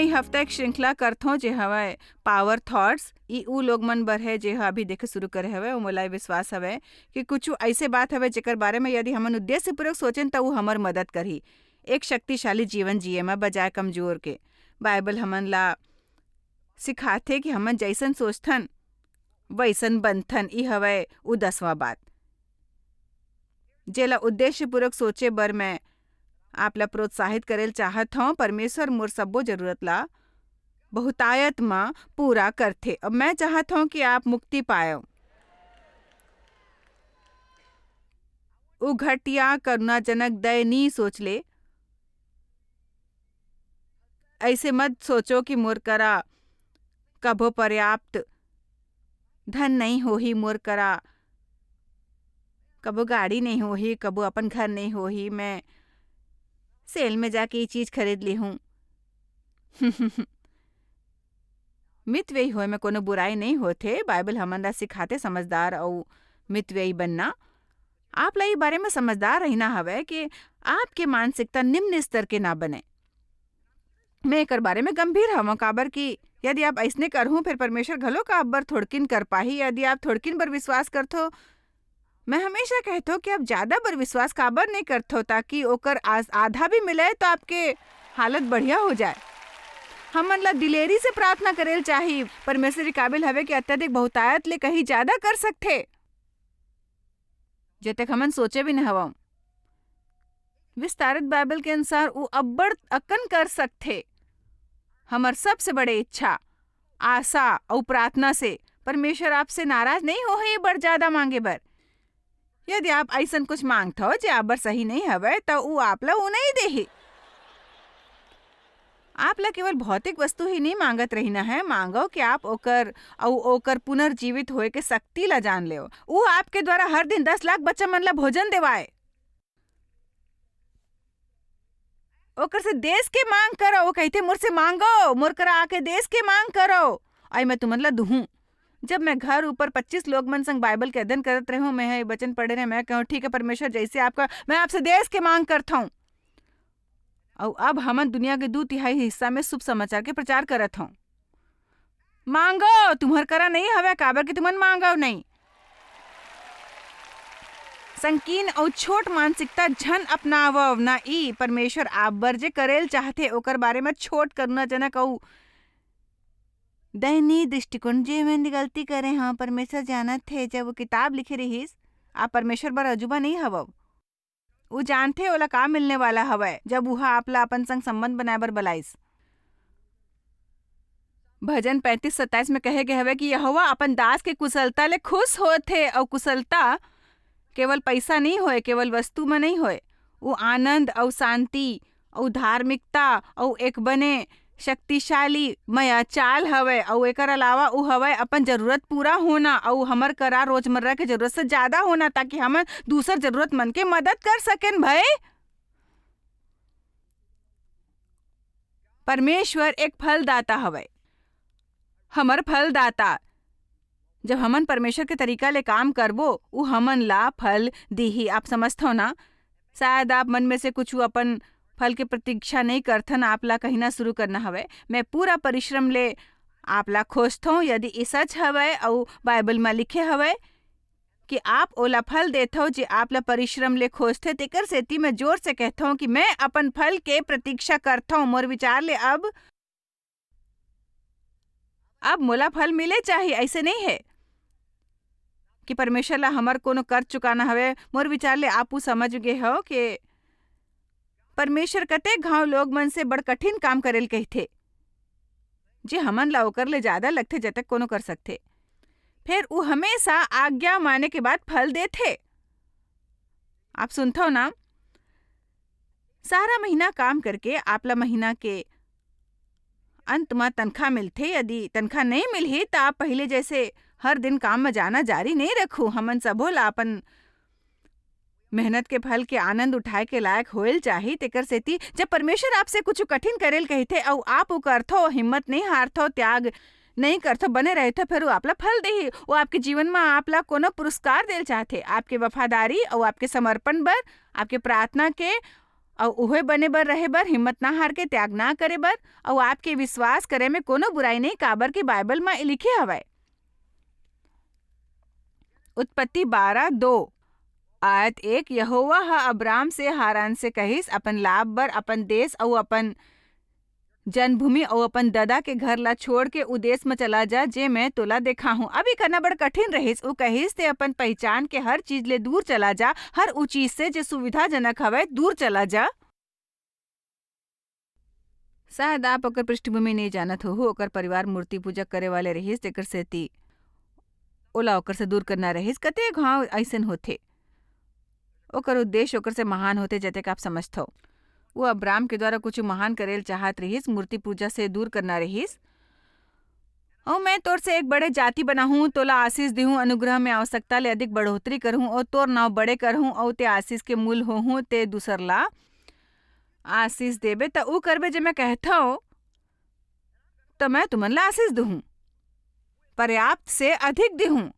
मैं हफ्ता एक श्रृंखला करथों जे हवय पावर थॉट्स ई उ लोग मन बर है जे अभी देखे शुरू करे हवय। मोला विश्वास हवय कि कुछ ऐसे बात हवय जेकर बारे में यदि हमन उद्देश्य पूर्वक सोचें तो वो हमर मदद करही एक शक्तिशाली जीवन जिए में बजाय कमजोर के। बाइबल हमन ला सिखाथे कि हमन जैसन सोचथन वैसन बनथन। ई हवय उ 10वां बात जेला उद्देश्य पूर्वक सोचे बर मैं आपला प्रोत्साहित करेल चाहत हूँ। परमेश्वर मोर सब्बो जरूरत ला बहुतायत में पूरा करथे। अब मैं चाहत हूँ कि आप मुक्ति पाए। उ घटिया करुणाजनक दयनीय सोच ले ऐसे मत सोचो कि मोर करा कभो पर्याप्त धन नहीं होही, मोर करा कबो गाड़ी नहीं होही, कबो अपन घर नहीं होही, मैं सेल में जाके ये चीज खरीद ली हूँ। मितव्ययी होए में कोनो बुराई नहीं होथे। बाइबल हमन ला सिखाते समझदार और मितव्ययी बनना। आप ला ये बारे में समझदार रहना हवय कि आपके मानसिकता निम्न स्तर के ना बने। मैं एकर बारे में गंभीर हवं काबर कि यदि आप ऐसने करहूँ फिर परमेश्वर घलो का आप बर थोड़किन कर पाही। यदि आप थोड़किन बर विश्वास करथो, मैं हमेशा कहथो कि आप ज्यादा बर विश्वास काबर नहीं करथो ताकि ओकर आधा भी मिले तो आपके हालत बढ़िया हो जाए। हमन ला दिलेरी से प्रार्थना करेल चाहिए। परमेश्वर के काबिल हवे कि अत्यधिक बहुतायत ले कहीं ज्यादा कर सकथे जब हमन सोचे भी नहीं हवं। विस्तारित बाइबल के अनुसार वो अब्बड़ अकन कर सकथे। हमर सबसे बड़े इच्छा आशा और प्रार्थना से परमेश्वर आपसे नाराज नहीं हो है बड़ ज्यादा मांगे बर। यदि आप ऐसन कुछ मांगथो जे आप बर सही नहीं हवे तो वो आप ला वो नहीं देही। आप ला केवल भौतिक वस्तु ही नहीं मांगत रहीना है, मांगो कि आप ओकर पुनर्जीवित होए के शक्ति ला जान ले। वो आपके द्वारा हर दिन 10 लाख बच्चा मन ला भोजन देवाए। ओकर से देश के मांग करो। वो कहते मोर से मांगो, मोर करा आके देश के मांग करो आई मैं तुमन ला दूहूं। जब मैं घर ऊपर 25 लोग मन संग बाइबल के अध्ययन करत रहे हूँ, मैं ये वचन पढ़े रहे, मैं कहूँ ठीक है परमेश्वर जैसे आपका मैं आपसे देश के मांग करता हूँ। और अब हमन दुनिया के 2/3 हिस्सा में शुभ समाचार के प्रचार करत हूँ। मांगो, तुम्हार करा नहीं हवे काबर कि तुमन मांगो नहीं। संकीर्ण और छोट मानसिकता झन अपनावव ना। ई परमेश्वर आप बर जे करेल चाहते ओकर बारे में छोट करुणाजनक और दयनीय दृष्टिकोण जे मैंने गलती करे। हाँ परमेश्वर जानत थे जब वो किताब लिखे रहीस। आप परमेश्वर बर अजूबा नहीं हवव। वो जानते ओला का मिलने वाला हवय जब वह आपला अपन संग संबंध बनाए बर बलाइस। भजन 35-27 में कहे गए हवे कि यहोवा अपन दास के कुशलता ले खुश होथे। और कुशलता केवल पैसा नहीं होए, केवल वस्तु में नहीं होए। वो आनंद और शांति और धार्मिकता और एक बने शक्तिशाली मया चाल हवे। और एकर अलावा वो हवे अपन जरूरत पूरा होना और हमर करा रोजमर्रा के जरूरत से ज्यादा होना ताकि हम दूसर जरूरतमंद के मदद कर सकें। भाई परमेश्वर एक फलदाता हवे, हमर फलदाता। जब हमन परमेश्वर के तरीका ले काम करबो वो हमन ला फल दीही। आप समझथो ना। शायद आप मन में से कुछ अपन फल के प्रतीक्षा नहीं करथन। आप ला कहीं ना शुरू करना हवे। मैं पूरा परिश्रम ले आप ला खोजथो। यदि ये सच हवे और बाइबल में लिखे हवे कि आप ओला फल देथो जे आप ला परिश्रम ले खोजथे, तेकर सेती मैं जोर से कहथो कि मैं अपन फल के प्रतीक्षा करथो। मोर विचार ले अब मोला फल मिले चाहिए, ऐसे नहीं है कि परमेश्वर ला हमर कोनो कर चुकाना हवे। मोर विचार ले आप समझ गए हो कि परमेश्वर कते घाव लोग मन से बड़ कठिन काम करेल कहथे जे हमन ला ओकर ले ज्यादा लगथे जब तक कोनो कर सकथे। फिर वो हमेशा आज्ञा माने के बाद फल देथे। आप सुनथो ना। सारा महीना काम करके आपला महीना के अंत में तनख्वाह मिलथे। यदि तनख्वाह नहीं मिलही तो आप पहले जैसे हर दिन काम में जाना जारी नहीं रखू। हमन सबो ला अपन मेहनत के फल के आनंद उठाए के लायक होइल चाहिए। तेकर सेती जब परमेश्वर आपसे कुछ कठिन करेल कहथे और आप वो करथो, हिम्मत नहीं हारथो, त्याग नहीं करथो, बने रहथो, फिर वो आपला फल देही। वो आपके जीवन में आपला कोनो पुरस्कार देल चाहथे आपके वफादारी और आपके समर्पण बर, आपके प्रार्थना के और उहे बने बर रहे बर हिम्मत ना हार के त्याग ना करे बर और आपके विश्वास करे में कोनो बुराई नहीं, काबर के बाइबल में लिखे हवय। उत्पत्ति 12:2 आयत 1, यहोवा ह अब्राम से हारान से कहिस, अपन लाभ बर अपन देश और अपन जन्मभूमि और अपन ददा के घर ला छोड़ के उदेश में चला जा, जे मैं तोला देखा हूँ। अभी करना बड़ कठिन रहिस। उ कहिस ते अपन पहचान के हर चीज ले दूर चला जा, हर उ चीज से जो सुविधाजनक हवे दूर चला जा। शायद आप ओकर पृष्ठभूमि नहीं जानत हो, ओकर परिवार मूर्ति पूजा करे वाले रहिस, तेकर सेती ओला ओकर से दूर करना रहिस। कतेक घाव ऐसन होथे, ओकर उद्देश्य ओकर से महान होते जतेक आप समझथो। वो अब्राम के द्वारा कुछ महान करेल चाहत रहिस, मूर्ति पूजा से दूर करना रहिस। और मैं तोर से एक बड़े जाति बनाहूं, तोला आशीष देहूं, अनुग्रह में आवश्यकता ले अधिक बढ़ोतरी करहूं और तोर नाव बड़े करहूं और ते आशीष के मूल होहूं, ते दूसर ला आशीष देबे त ऊ करबे जे मैं कहता हूं, तो मैं तुमन ला आशीष दूहूं, पर्याप्त से अधिक देहूं।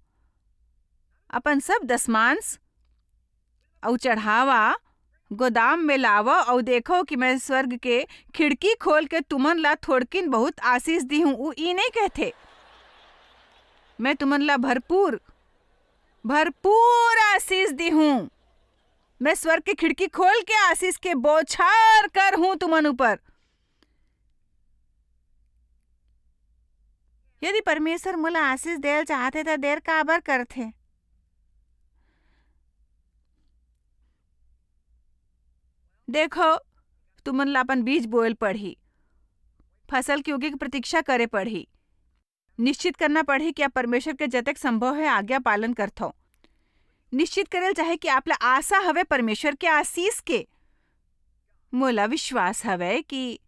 अपन सब दसमांश और चढ़ावा गोदाम में लावा और देखो कि मैं स्वर्ग के खिड़की खोल के तुमन ला थोड़किन बहुत आशीष दी हूँ। वो ई नहीं कहते, मैं तुमन ला भरपूर भरपूर आशीष दी हूँ। मैं स्वर्ग के खिड़की खोल के आशीष के बौछार कर हूँ तुमन ऊपर। यदि परमेश्वर मोला आशीष देल चाहते तो देर काबर करथे। देखो, तुमन ला अपन बीज बोएल पड़ही, फसल के उगे की प्रतीक्षा करे पड़ही, निश्चित करना पड़ही कि आप परमेश्वर के जतक संभव है आज्ञा पालन करथो। निश्चित करेल चाहे कि आप ला आशा हवे परमेश्वर के आशीष के। मोला विश्वास हवे कि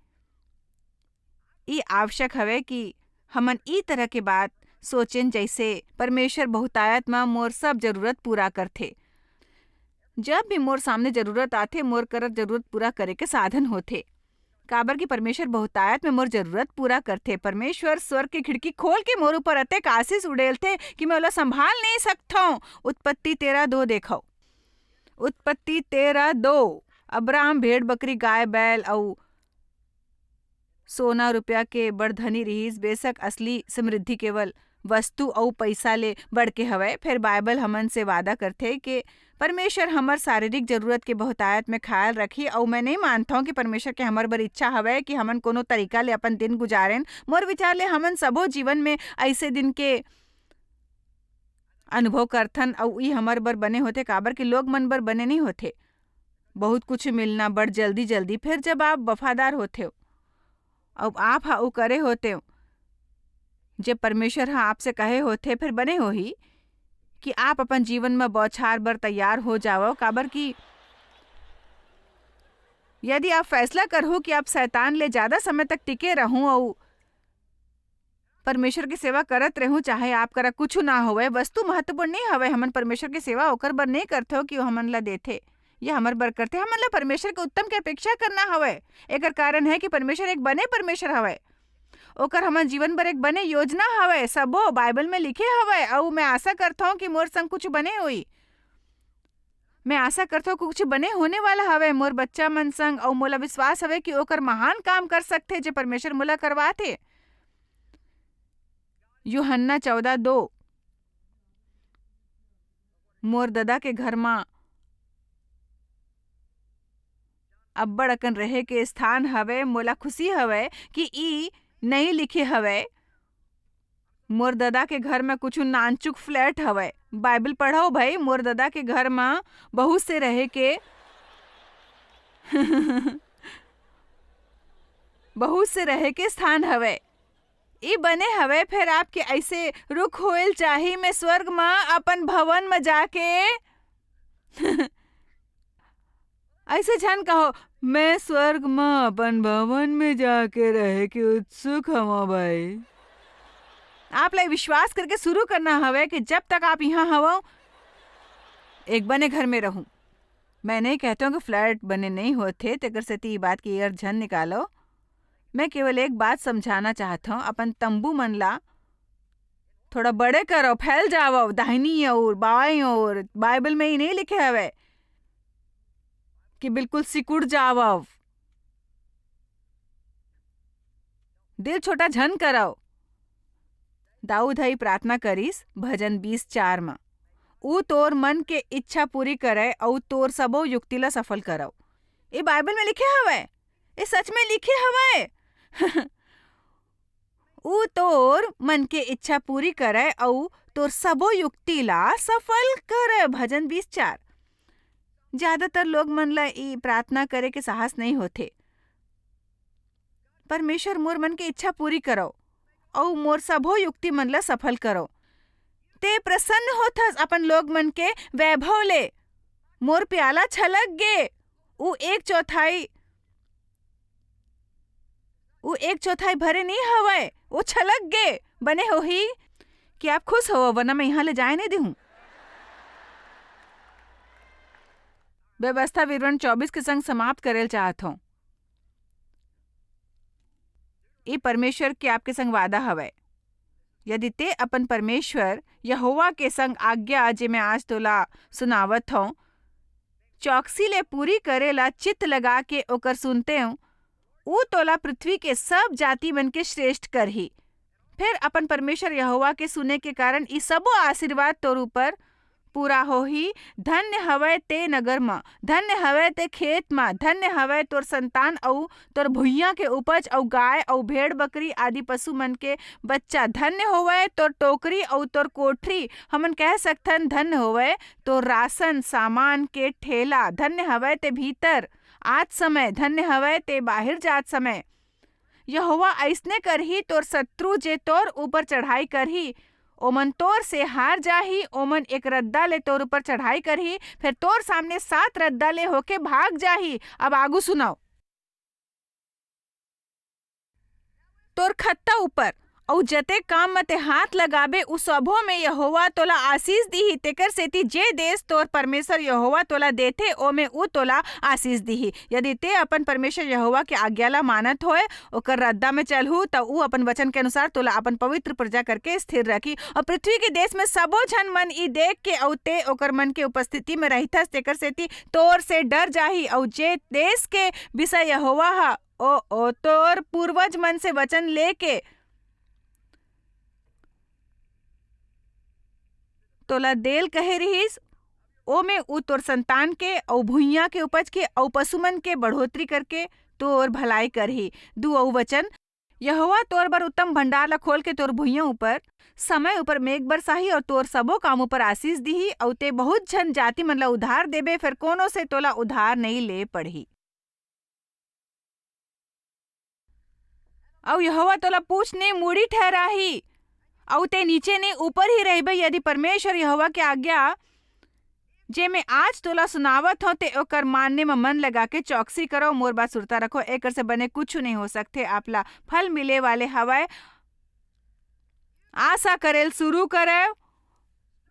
ई आवश्यक हवे कि हमन ई तरह के बात सोचें, जैसे परमेश्वर बहुतायत में मोर सब जरूरत पूरा करथे। जब भी मोर सामने जरूरत आथे, मोर करत जरूरत पूरा करे के साधन होथे, काबर की परमेश्वर बहुतायत में मोर जरूरत पूरा करथे। परमेश्वर स्वर्ग की खिड़की खोल के मोर ऊपर अतेक आशीष उड़ेलथे कि मैं ओला संभाल नहीं सकथो। उत्पत्ति 13:2 देखो। उत्पत्ति 13:2 अब्राहम भेड़ बकरी गाय बैल और सोना रुपया के बड़ धनी रहीस। बेशक असली समृद्धि केवल वस्तु और पैसा ले बढ़ के हवय। फिर बाइबल हमन से वादा करथे कि परमेश्वर हमर शारीरिक जरूरत के बहुतायत में ख्याल रखी। और मैं नहीं मानता हूँ कि परमेश्वर के हमर बर इच्छा हवय कि हमन कोनो तरीका ले अपन दिन गुजारें। मोर विचार ले हमन सबो जीवन में ऐसे दिन के अनुभव करथन और ई हमर बर बने होते, काबर के लोग मन बर बने नहीं होते। बहुत कुछ मिलना बड़ जल्दी जल्दी, फिर जब आप वफादार होते हो और आप हा उ करे होते हो जब परमेश्वर हा आपसे कहे होते, फिर बने हो ही कि आप अपन जीवन में बौछार बर तैयार हो जाओ। काबर की यदि आप फैसला करो कि आप शैतान ले ज्यादा समय तक टिके रहूं और परमेश्वर की सेवा करत रहूं, चाहे आप करा कुछ ना होवे, वस्तु महत्वपूर्ण नहीं हवे। हमन परमेश्वर की सेवा ओकर बर नहीं करते हो कि हमन ला देथे या हमर बर करते। हमन ला परमेश्वर के उत्तम के अपेक्षा करना हवे। एकर कारण है कि परमेश्वर एक बने परमेश्वर हवे, ओकर हमन जीवन बर एक बने योजना हवे। सबो बाइबल में लिखे हवे और मैं आशा करता हूँ कि मोर संग कुछ बने हुई। मैं आशा करता हूँ कुछ बने होने वाला हवे मोर बच्चा मन संग, और मोला विश्वास हवे कि ओकर महान काम कर सकथे जे परमेश्वर मोला करवाथे। यूहन्ना 14:2 मोर ददा के घर मां अब्बड़ अकन रहे के स्थान हवे। मोला खुशी हवे कि ई नहीं लिखे हवे मोर ददा के घर में कुछ नानचुक फ्लैट हवे। बाइबल पढ़ो भाई, मोर ददा के घर में बहुत से रहे के बहुत से रहे के स्थान हवे। ई बने हवे फिर आपके ऐसे रुख होइल चाही मैं स्वर्ग में अपन भवन में जाके ऐसे झन कहो, मैं स्वर्ग में अपन भवन में जाके रहे के उत्सुक हूँ भाई। आप ला विश्वास करके शुरू करना हवे कि जब तक आप यहाँ हवो एक बने घर में रहूं। मैं नहीं कहता हूँ कि फ्लैट बने नहीं होते, तेकर से ती बात की यार झन निकालो। मैं केवल एक बात समझाना चाहता हूँ, अपन तंबू मन ला थोड़ा बड़े करो, फैल जाओ दाहिनी और बाएं और। बाइबल में ही नहीं लिखे हवे कि बिल्कुल सिकुड़ जावव। दिल छोटा झन करव। दाऊद हई प्रार्थना करीस भजन 20:4 में, ऊ तोर मन के इच्छा पूरी करे और तोर सबो युक्ति ला सफल करव। ये बाइबल में लिखे हवे, ये सच में लिखे हवे। ऊ तोर मन के इच्छा पूरी करे और तोर सबो युक्ति ला सफल करे। भजन 20:4। ज्यादातर लोग मन ला ई प्रार्थना करे के साहस नहीं होते। परमेश्वर मोर मन के इच्छा पूरी करो और मोर सबो युक्ति मन ला सफल करो। ते प्रसन्न होथस अपन लोग मन के वैभव ले। मोर प्याला छलक गे। ऊ एक चौथाई भरे नहीं हवे, वो छलक गे। बने हो ही कि आप खुश हो, वरना मैं यहाँ ले जाए नहीं दूँ। व्यवस्था विवरण 24 के संग समाप्त करेल चाहत हूँ। ये परमेश्वर के आपके संग वादा हवे। यदि ते अपन परमेश्वर यहोवा के संग आज्ञा जे मैं आज तोला सुनावत हूँ चौकसी ले पूरी करेला चित्त लगा के ओकर सुनते हूँ, ऊ तोला पृथ्वी के सब जाति मन के श्रेष्ठ करही। फिर अपन परमेश्वर यहोवा के सुने के कारण ई सबो आशीर्वाद तोर ऊपर पूरा होही। धन्य हवय ते नगर में, धन्य हवय ते खेत में, धन्य हवय तोर संतान और तोर भुइयां के उपज और गाय और भेड़ बकरी आदि पशु मन के बच्चा। धन्य होवय तोर टोकरी और तोर कोठरी, हमन कह सकथन धन्य होवय तोर राशन सामान के ठेला। धन्य हवय ते भीतर आज समय, धन्य हवय ते बाहर जात समय। यहोवा ऐसने करही तोर शत्रु जे तोर ऊपर चढ़ाई करही, ओमन तोर से हार जाही। ओमन एक रद्दा ले तोर ऊपर चढ़ाई करही, फिर तोर सामने 7 रद्दा ले होके भाग जाही। अब आगू सुनाओ। तोर खत्ता ऊपर और जते काम में ते हाथ लगाबे उ सबो में यहोवा तोला आशीष दीही। तेकर सेती जे देश तोर परमेश्वर यहोवा तोला देथे ओमे उ तोला आशीष दीही। यदि ते अपन परमेश्वर यहोवा के आज्ञा ला मानत होए, ओकर रद्दा में चलहू, त उ अपन वचन के अनुसार तोला अपन पवित्र प्रजा करके स्थिर रखी। और पृथ्वी के देश में सबो झन मन ई देख के और ते ओकर मन के उपस्थिति में रहिथस, तेकर सेती तोर से डर जाही। और जे देश के विषय यहोवा हा ओ तोर पूर्वज मन से वचन लेके तोला देल कहे रहीस, ओमे उ तोर संतान के और भुइयां के उपज के और पशुमन के बढ़ोतरी करके तोर भलाई करही। 2 वचन, यहोवा तोर बर उत्तम भंडार ला खोल के तोर भुइयां ऊपर समय ऊपर मेघ बरसाही और तोर सबो काम ऊपर आशीष दीही। और ते बहुत झन जाति मन ला उधार देबे, फिर कोनो से तोला उधार नहीं ले पड़ही। और यहोवा तोला पूछ ने मूड़ी ठहराही और ते नीचे ने ऊपर ही रहबे। यदि परमेश्वर यहोवा के आज्ञा जे मैं आज तोला सुनावत हो ते ओकर मानने में मन लगा के चौकसी करो, मोर बात सुरता रखो। एकर से बने कुछ नहीं हो सकते, आपला फल मिले वाले हवाए। आशा करेल शुरू करे,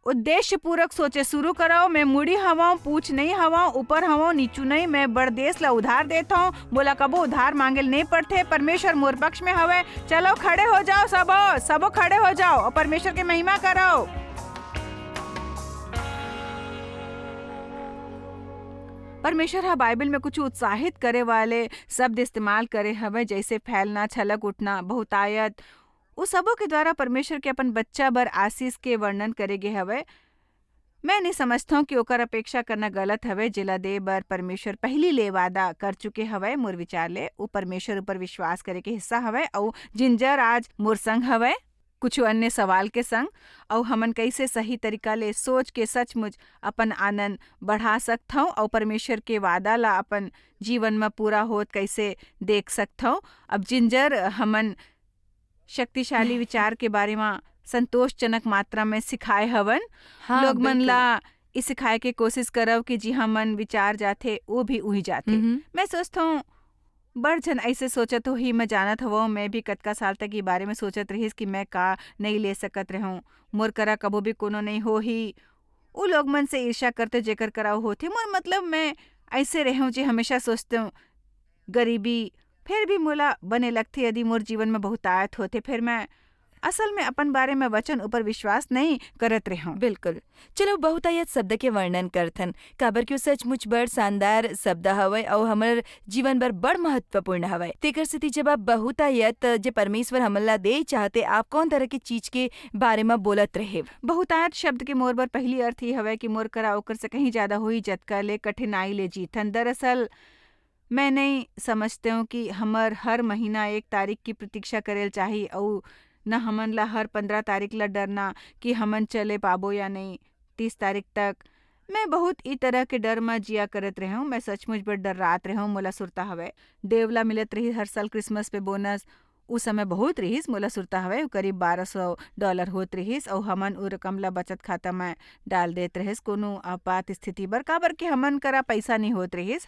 उद्देश्य पूर्वक सोचे शुरू करो। मैं मुड़ी हवा, पूछ नहीं हवा, ऊपर हवा नीचू नहीं। मैं बड़ देश ला उधार देता हूँ, बोला कबो उधार मांगेल नहीं पड़ते। परमेश्वर मोर पक्ष में हवे। चलो खड़े हो जाओ, सबो खड़े हो जाओ और परमेश्वर की महिमा करो। परमेश्वर हा बाइबल में कुछ उत्साहित करे वाले शब्द इस्तेमाल करे हवे, जैसे फैलना, छलक उठना, बहुतायत। उस सबों के द्वारा परमेश्वर के अपन बच्चा बर आशीष के वर्णन करे गे हवे। मैं नहीं समझता हूँ कि ओकर अपेक्षा करना गलत हवे। जिला दे बर परमेश्वर पहली ले वादा कर चुके हवे। मोर विचार ले वो परमेश्वर ऊपर विश्वास करे के हिस्सा हवे। और जिंजर आज मोर संग हवे कुछ अन्य सवाल के संग, और हमन कैसे सही तरीका ले सोच के सचमुच अपन आनंद बढ़ा सकता हूँ और परमेश्वर के वादा ला अपन जीवन में पूरा होत कैसे देख सकता हूँ। अब जिंजर हमन शक्तिशाली विचार के बारे में संतोषजनक मात्रा में सिखाए हवन। हाँ, लोग मन बिल्कुल। ला इस सिखाए के कोशिश करव कि जी हाँ मन विचार जाथे वो भी उही जाथे। मैं सोचता हूँ बड़ जन ऐसे सोचत हो ही। मैं जानत हवो, मैं भी कतका साल तक ये बारे में सोचत रहीस कि मैं का नहीं ले सकत रहूं, मोर करा कबो भी कोनो नहीं हो ही। उ लोग मन से ईर्ष्या करते जेकर कराव होथे। मोर मतलब मैं ऐसे रहूं जे हमेशा सोचते हूँ गरीबी फिर भी मोला बने लगथे। यदि मोर जीवन में बहुतायत होथे, फिर मैं असल में अपन बारे में वचन ऊपर विश्वास नहीं करत रहे हूँ। बिल्कुल। चलो बहुतायत शब्द के वर्णन करथन काबर क्यों सचमुच बड़ शानदार शब्द हवय और हमर जीवन बर बड़ महत्वपूर्ण हवय। तेकर सेती जब आप बहुतायत जे परमेश्वर हमन ला दे चाहते आप कौन तरह की चीज के बारे में बोलत रहे? बहुतायत शब्द के मोर बर पहली अर्थ ही हवे कि मोर करा ओकर से कहीं ज्यादा होई जतका ले कठिनाई ले जीथन। दरअसल मैं नहीं समझते हूँ कि हमर हर महीना 1 तारीख की प्रतीक्षा करेल चाही और न हमन ला हर 15 तारीख ला डरना कि हमन चले पाबो या नहीं 30 तारीख तक। मैं बहुत ई तरह के डर में जिया करत रहे हूँ। मैं सचमुच बड़ डर रात रहे हूँ। मोला सुरता हवे देवला मिलत रही हर साल क्रिसमस पे बोनस। उस समय बहुत रहीस मोला सुरता हवे उ करीब $1200 होत रहीस और हमन उ रकम ला बचत खाता में डाल देत रहीस कोनो आपात स्थिति बर। काबर के हमन करा पैसा नहीं होत रहीस।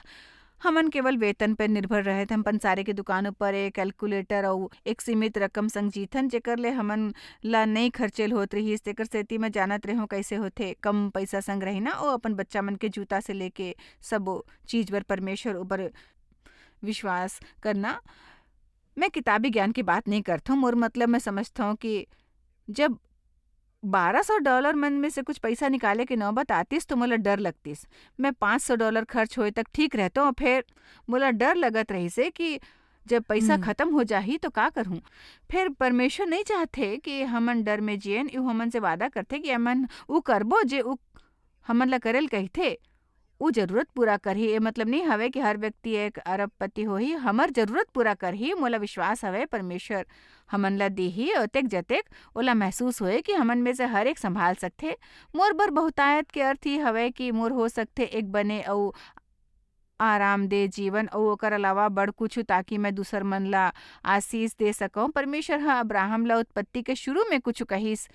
हमन केवल वेतन पर निर्भर रहे थे। हम पंसारे की दुकान पर एक कैलकुलेटर और एक सीमित रकम संग जीथन जेकर ले हमन ला नहीं खर्चेल होत रही। तेकर सेती मैं जानत रही हूँ कैसे होथे कम पैसा संग रही ना और अपन बच्चा मन के जूता से लेके सब चीज पर परमेश्वर ऊपर विश्वास करना। मैं किताबी ज्ञान की बात नहीं करता हूँ। मोर मतलब मैं समझता हूँ कि जब $1200 मन में से कुछ पैसा निकाले के नौबत आतीस तो मोला डर लगतीस। मैं $500 खर्च होए तक ठीक रहता हूँ फिर मोला डर लगत रही से कि जब पैसा खत्म हो जाही तो का करूँ। फिर परमेश्वर नहीं चाहते कि हमन डर में जियन। यू हमन से वादा करते कि हमन उ करबो जे उ हमन ला करेल कहते उ जरूरत पूरा करही। ये मतलब नहीं हवे कि हर व्यक्ति एक अरबपति होही। हमर जरूरत पूरा करही। मोला विश्वास हवे परमेश्वर हमन ला देही ओतेक जतेक ओला महसूस होए कि हमन में से हर एक संभाल सकथे। मोर बर बहुतायत के अर्थ ही हवे कि मोर हो सकथे एक बने अउ आरामदेह जीवन और ओकर अलावा बड़ कुछ ताकि मैं दूसर मन ला आशीष दे सकूं। परमेश्वर हा अब्राहम ला उत्पत्ति के शुरू में कुछ कहिस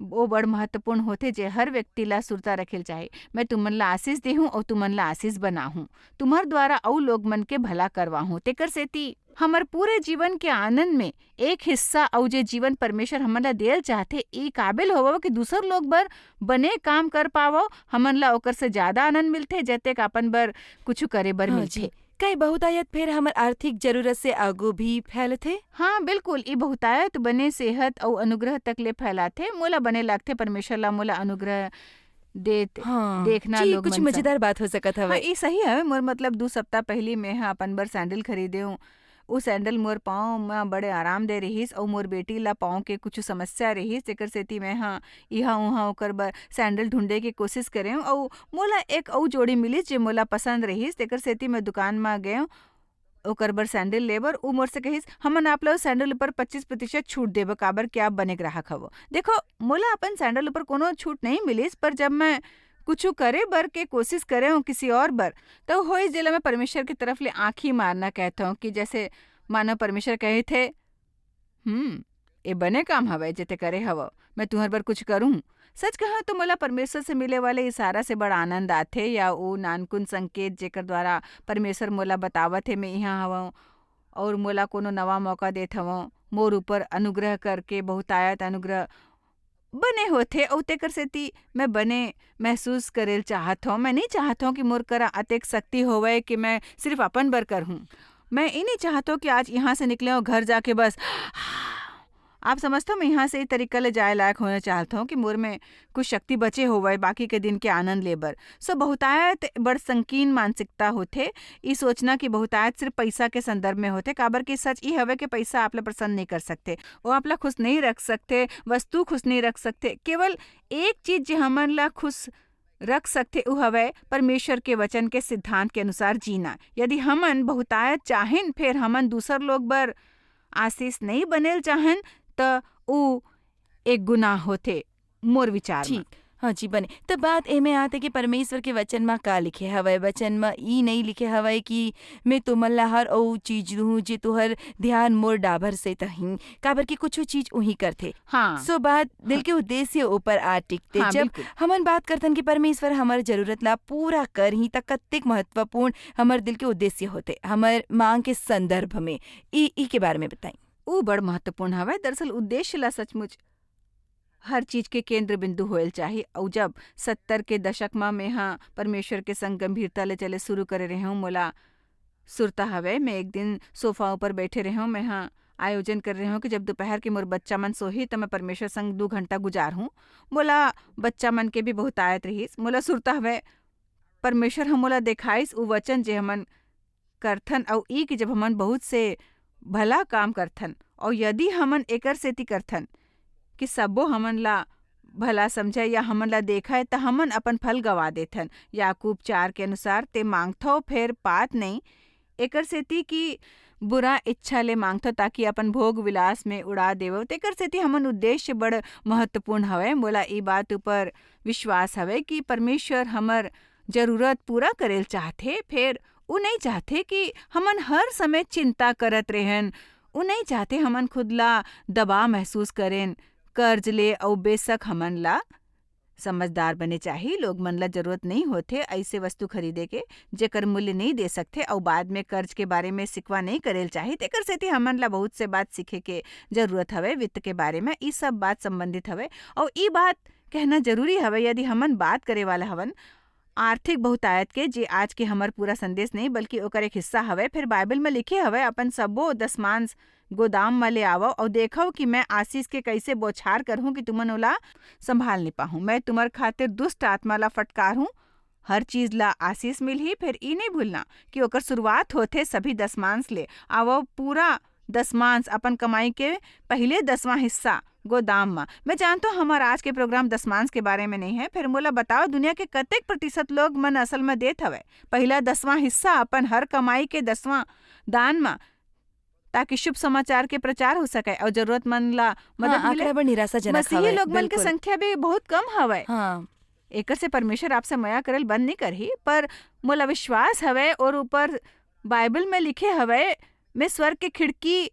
वो बड़ महत्वपूर्ण होथे जे हर व्यक्ति ला सुरता रखेल चाहे। मैं तुमन ला आशीष देहूं और तुमन ला आशीष बनाहूं तुम्हार द्वारा और लोग मन के भला करवाहूं। तेकर सेती हमर पूरे जीवन के आनंद में एक हिस्सा और जे जीवन परमेश्वर हमन ला देल चाहते ई काबिल होवो कि दूसर लोग बर बने काम कर पावो। हमन ला ओकर से ज्यादा आनंद मिलथे जतेक अपन बर कुछ करे बर मिलथे। कई बहुतायत फिर हमर आर्थिक जरूरत से आगू भी फैलथे? हाँ बिल्कुल। ई बहुतायत बने सेहत और अनुग्रह तक ले फैलाथे। मोला बने लागथे परमेश्वर ला मोला अनुग्रह देखना लोग कुछ मजेदार बात हो सकत हवे। ई सही है। मोर मतलब 2 सप्ताह पहली मैं अपन बर सैंडल खरीदे हूँ। उ सैंडल मोर पाँव में बड़े आराम दे रहीस और मोर बेटी ला पाँव के कुछ समस्या रहीस तेकर सेती मैं इहाँ उहाँ ओकर बर सैंडल ढूंढे के कोशिश करे हूँ और मोला एक और जोड़ी मिली जे मोला पसंद रहीस। तेकर सेती मैं दुकान में गए ओकर बर सैंडल लेबर उ मोर से कहिस हमन आप ला सैंडल ऊपर 25% छूट देबो काबर क्या आप बने ग्राहक हवो। देखो मोला अपन सैंडल ऊपर कोनो छूट नहीं मिलिस पर जब मैं कुछ करे बर के कोशिश करे हूँ किसी और बर तो हो जिला मैं परमेश्वर की तरफ ले आँख ही मारना कहता हूँ कि जैसे मानो परमेश्वर कहे थे ये बने काम हवे जेते करे हवो मैं तुहर बर कुछ करूँ। सच कहा तो मोला परमेश्वर से मिले वाले इशारा से बड़ा आनंद आथे या वो नानकुन संकेत जेकर द्वारा परमेश्वर मोला बतावत है मैं यहाँ हवं और मोला कोनो नवा मौका देत हवं। मोर ऊपर अनुग्रह करके बहुतायत अनुग्रह बने होथे और तेकर सेती मैं बने महसूस करेल चाहत हूँ। मैं नहीं चाहत हूँ कि मोर करा अतेक शक्ति होवे कि मैं सिर्फ अपन बर कर हूँ। मैं ये नहीं चाहता हूँ कि आज यहाँ से निकले और घर जाके बस आप समझते हो मैं यहाँ से ही तरीका ले जाए लायक होना चाहता हूँ कि मोर में कुछ शक्ति बचे होवे बाकी के दिन के आनंद लेबर। सो बहुतायत बड़ संकीर्ण मानसिकता होथे। ई सोचना कि बहुतायत सिर्फ पैसा के संदर्भ में होथे काबर कि सच ई हवे कि पैसा आपला प्रसन्न नहीं कर सकते वो आपला खुश नहीं रख सकते वस्तु खुश नहीं रख सकते। केवल एक चीज जो हमन ला खुश रख सकते उ हवे परमेश्वर के वचन के सिद्धांत के अनुसार जीना। यदि हमन बहुतायत चाहें फिर हमन दूसर लोग बर आशीष नहीं बनेल चाहन तो उ एक गुनाह होथे मोर विचार में। हाँ जी बने तो बात एमे आते कि परमेश्वर के वचन में का लिखे हवे। वचन में ई नहीं लिखे हवे कि मैं तुमन ला हर ओ चीज दूँ जे तुहर ध्यान मोर डाबर से तही काबर की कुछ चीज उही करथे। सो बात दिल के उद्देश्य ऊपर आ टिकते। जब हमन बात करतन कि परमेश्वर हमार जरूरत ला पूरा कर ही तक कत्तिक महत्वपूर्ण हमार दिल के उद्देश्य होते हमार मांग के संदर्भ में ई के बारे में बताई। वो बड़ महत्वपूर्ण हवे। दरअसल उद्देश्य ला सचमुच हर चीज के केंद्र बिंदु होल चाहिए। और जब 70 के दशक में मैं परमेश्वर के संग गंभीरता ले चले शुरू करे रहे हूँ मोला सुरता हवे। मैं एक दिन सोफा ऊपर बैठे रहे हूँ मैं आयोजन कर रही हूँ कि जब दोपहर के मोर बच्चा मन सोही तो मैं परमेश्वर संग 2 घंटा गुजार हूँ। मोला बच्चा मन के भी बहुत आयत रहीस। मोला सुरता हवे परमेश्वर हम मोला देखाइस उ वचन जे हमन करथन अउ ई कि जब हमन बहुत से भला काम करथन और यदि हमन एकर सेती करथन कि सब्बो हमन ला भला समझे या हमन ला देखा त हमन अपन फल गवा देथन। याकूब 4 के अनुसार ते मांगथो फिर पात नहीं, एकर सेती कि बुरा इच्छा ले मांगथो ताकि अपन भोग विलास में उड़ा देवो। तेकर सेती हमन उद्देश्य बड़ महत्वपूर्ण हवे। मोला ई बात ऊपर विश्वास हवे कि परमेश्वर हमर जरूरत पूरा करेल चाहथे। फिर उ नहीं चाहते कि हमन हर समय चिंता करत रहेन। उ नहीं चाहते हमन खुद ला दबाव महसूस करें कर्ज ले। और बेशक हमन ला समझदार बने चाहिए। लोग मन ला जरूरत नहीं होते ऐसे वस्तु खरीदे के जेकर मूल्य नहीं दे सकते और बाद में कर्ज के बारे में सिकवा नहीं करेल चाहिए। तेकर सेती हमन ला बहुत से बात सीखे के जरूरत हवे। वित्त के बारे में ई सब बात संबंधित हवे और ई बात कहना जरूरी हवे यदि हमन बात करे वाला हवन आर्थिक बहुतायत के, जे आज के हमर पूरा संदेश नहीं बल्कि ओकर एक हिस्सा हवे। फिर बाइबल में लिखे हवे अपन सब्बो दसमांश गोदाम में ले आवो और देखो कि मैं आशीष के कैसे बौछार करहूँ कि तुमन ओला संभाल नहीं पाहूँ। मैं तुम्हार खातिर दुष्ट आत्मा ला फटकार हूँ, हर चीज ला आशीष मिलही। फिर ई नहीं भूलना कि ओकर शुरुआत होते सभी दसमांश ले। आवो पूरा दसमांश अपन कमाई के पहले 10वां हिस्सा गोदाम में। मैं जानता हूँ हमारा आज के प्रोग्राम दसमांश के बारे में नहीं है। फिर मोला बताओ दुनिया के कतेक प्रतिशत लोग मन असल में देत हवे पहला 10वां हिस्सा अपन हर कमाई के 10वां दान में, ताकि शुभ समाचार के प्रचार हो सके और जरूरतमंद ला मदद मिले। आंकड़ा बड़ निराशाजनक मसीही हवे। लोग मन के बिल्कुल। संख्या भी बहुत कम हवे। हाँ, एकर से परमेश्वर आपसे मया करल बंद नहीं करही, पर मोला विश्वास हवे और ऊपर बाइबल में लिखे हवे मैं स्वर्ग के खिड़की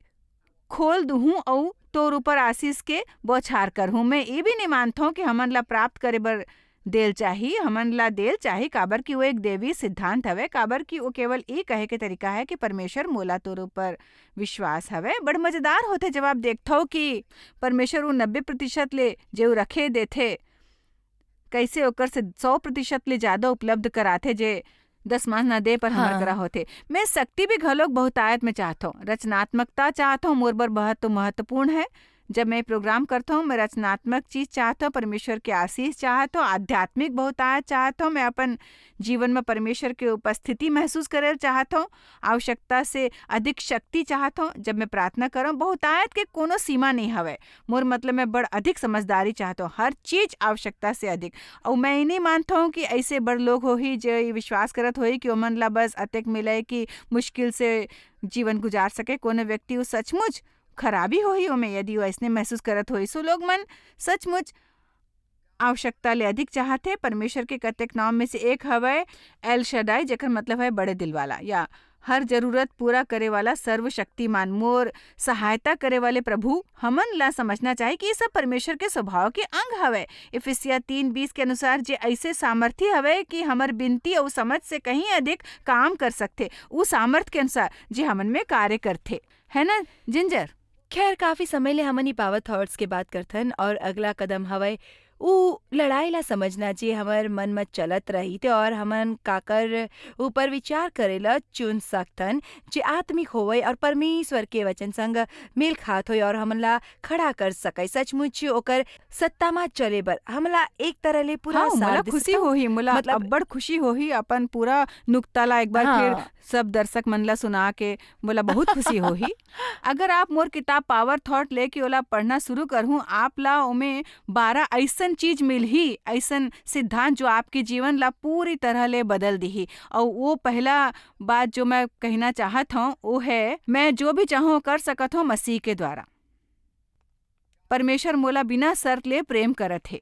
खोल दूहूं और तोर ऊपर आशीष के बौछार करहूं। मैं ये भी नहीं मानता हूँ कि हमन ला प्राप्त करे बर देल चाहिए। हमन ला देल चाहिए काबर कि वो एक देवी सिद्धांत हवे। काबर कि वो केवल ये कहे के तरीका है कि परमेश्वर मोला तोर ऊपर विश्वास हवे। बड़ मजेदार होते जब आप देखते हो कि परमेश्वर वो 90% ले जो रखे देथे कैसे ओकर से 100% ले ज्यादा उपलब्ध कराथे जे 10 मास न दे पर हमर हाँ। करा होते। मैं शक्ति भी घलोक बहुतायत में चाहता हूँ, रचनात्मकता चाहता हूँ। मोर बर बहुत तो महत्वपूर्ण है। जब मैं प्रोग्राम करता हूँ मैं रचनात्मक चीज चाहता हूँ, परमेश्वर के आशीष चाहता हूँ, आध्यात्मिक बहुतायत चाहता हूँ। मैं अपन जीवन में परमेश्वर की उपस्थिति महसूस करे चाहता हूँ, आवश्यकता से अधिक शक्ति चाहता हूँ। जब मैं प्रार्थना करूँ बहुतायत के कोनो सीमा नहीं हवे। मोर मतलब मैं बड़ अधिक समझदारी चाहता हूँ, हर चीज आवश्यकता से अधिक। और मैं ये नहीं मानता हूँ कि ऐसे बड़ लोग हो ही जो ये विश्वास करत होई कि ओमन ला बस अतेक मिले कि मुश्किल से जीवन गुजार सके। कोनो व्यक्ति वो सचमुच खराबी होही ओमे यदि वो ऐसने महसूस करत होई। सो लोग मन सचमुच आवश्यकता ले अधिक चाहते। परमेश्वर के कतेक नाम में से एक हवे एल शदाई, जेकर मतलब है बड़े दिल वाला या हर जरूरत पूरा करे वाला सर्वशक्तिमान, मोर सहायता करे वाले प्रभु। हमन ला समझना चाहिए कि ये सब परमेश्वर के स्वभाव के अंग हवे। इफिसिया 3:20 के अनुसार जे ऐसे सामर्थी हवे कि हमर बिनती और समझ से कहीं अधिक काम कर सकते, उस सामर्थ के अनुसार जे हमन में कार्य करते, है ना जिंजर। खैर काफी समय ले हमन ई पावर थॉट्स के बात करथन और अगला कदम हवय ऊ लड़ाई ला समझना जे हमर मन में चलत रही थे और हमन काकर ऊपर विचार करेला चुन सकथन जे आत्मिक होवे और परमेश्वर के वचन संग मेल खात होय और हमन ला खड़ा कर सके। सचमुच ओकर सत्ता में चले बर हमला एक तरह ले पूरा हाँ, साथ मोला दे खुशी सकथन। होही, मोला मतलब- अब्बड़ खुशी होही अपन पूरा नुक्ता ला एक बार फिर हाँ। सब दर्शक मन ला सुना के मोला बहुत खुशी होही। अगर आप मोर किताब पावर थॉट लेके ओला पढ़ना शुरू करहूँ, आप ला ओमे 12 ऐसन चीज मिलही, ऐसन सिद्धांत जो आपके जीवन ला पूरी तरह ले बदल दिही। और वो पहला बात जो मैं कहना चाहत हूँ वो है मैं जो भी चाहूँ कर सकत हूँ मसीह के द्वारा। परमेश्वर मोला बिना शर्त ले प्रेम करत है।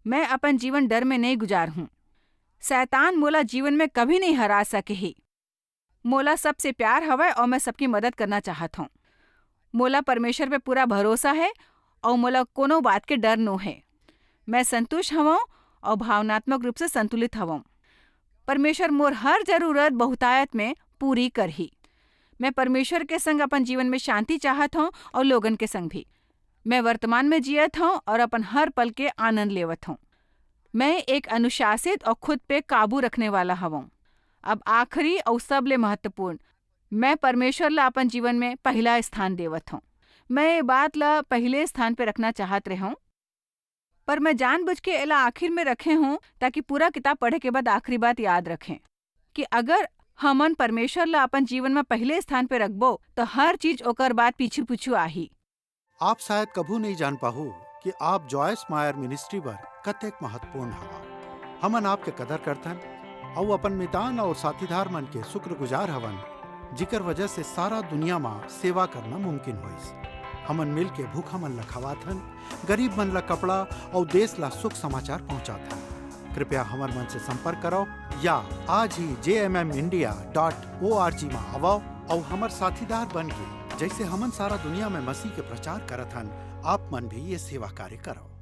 मैं अपन जीवन डर में नहीं गुजार हूँ। शैतान मोला जीवन में कभी नहीं हरा सके ही। मोला सबसे प्यार हवय और मैं सबकी मदद करना चाहत हूँ। मोला परमेश्वर पे पूरा भरोसा है और मोला कोनो बात के डर नो है। मैं संतुष्ट हवं और भावनात्मक रूप से संतुलित हवं। परमेश्वर मोर हर जरूरत बहुतायत में पूरी करही। मैं परमेश्वर के संग अपन जीवन में शांति चाहत हूँ और लोगन के संग भी। मैं वर्तमान में जियत हूँ और अपन हर पल के आनंद लेवत हूँ। मैं एक अनुशासित और खुद पे काबू रखने वाला हवं। अब आखिरी और सबले महत्वपूर्ण, मैं परमेश्वर ला अपन जीवन में पहला स्थान देवत हूँ। मैं ये बात ला पहले स्थान पे रखना चाहत रहे हूँ, पर मैं जानबूझ के एला आखिर में रखे हूँ ताकि पूरा किताब पढ़े के बाद आखिरी बात याद रखें कि अगर हमन परमेश्वर ला अपन जीवन में पहले स्थान पे रखबो तो हर चीज ओकर बाद पीछू पीछू आही। आप शायद कभू नहीं जान पाहू कि आप जॉयस मायर मिनिस्ट्री बर कतेक महत्वपूर्ण हवा। हमन आपके कदर करथन और अपन मितान और साथीदार मन के शुक्रगुजार हवन, जिकर वजह से सारा दुनिया में सेवा करना मुमकिन होइस। हमन मिल के भूखा मन ला खवाथन, गरीब मन ला कपड़ा और देश ला सुख समाचार पहुंचाथन। कृपया हमर मन से संपर्क करो या आज ही jmmindia.org में आवो और हमर साथीदार बन के जैसे हमन सारा दुनिया में मसीह के प्रचार करत हन, आप मन भी ये सेवा कार्य करो।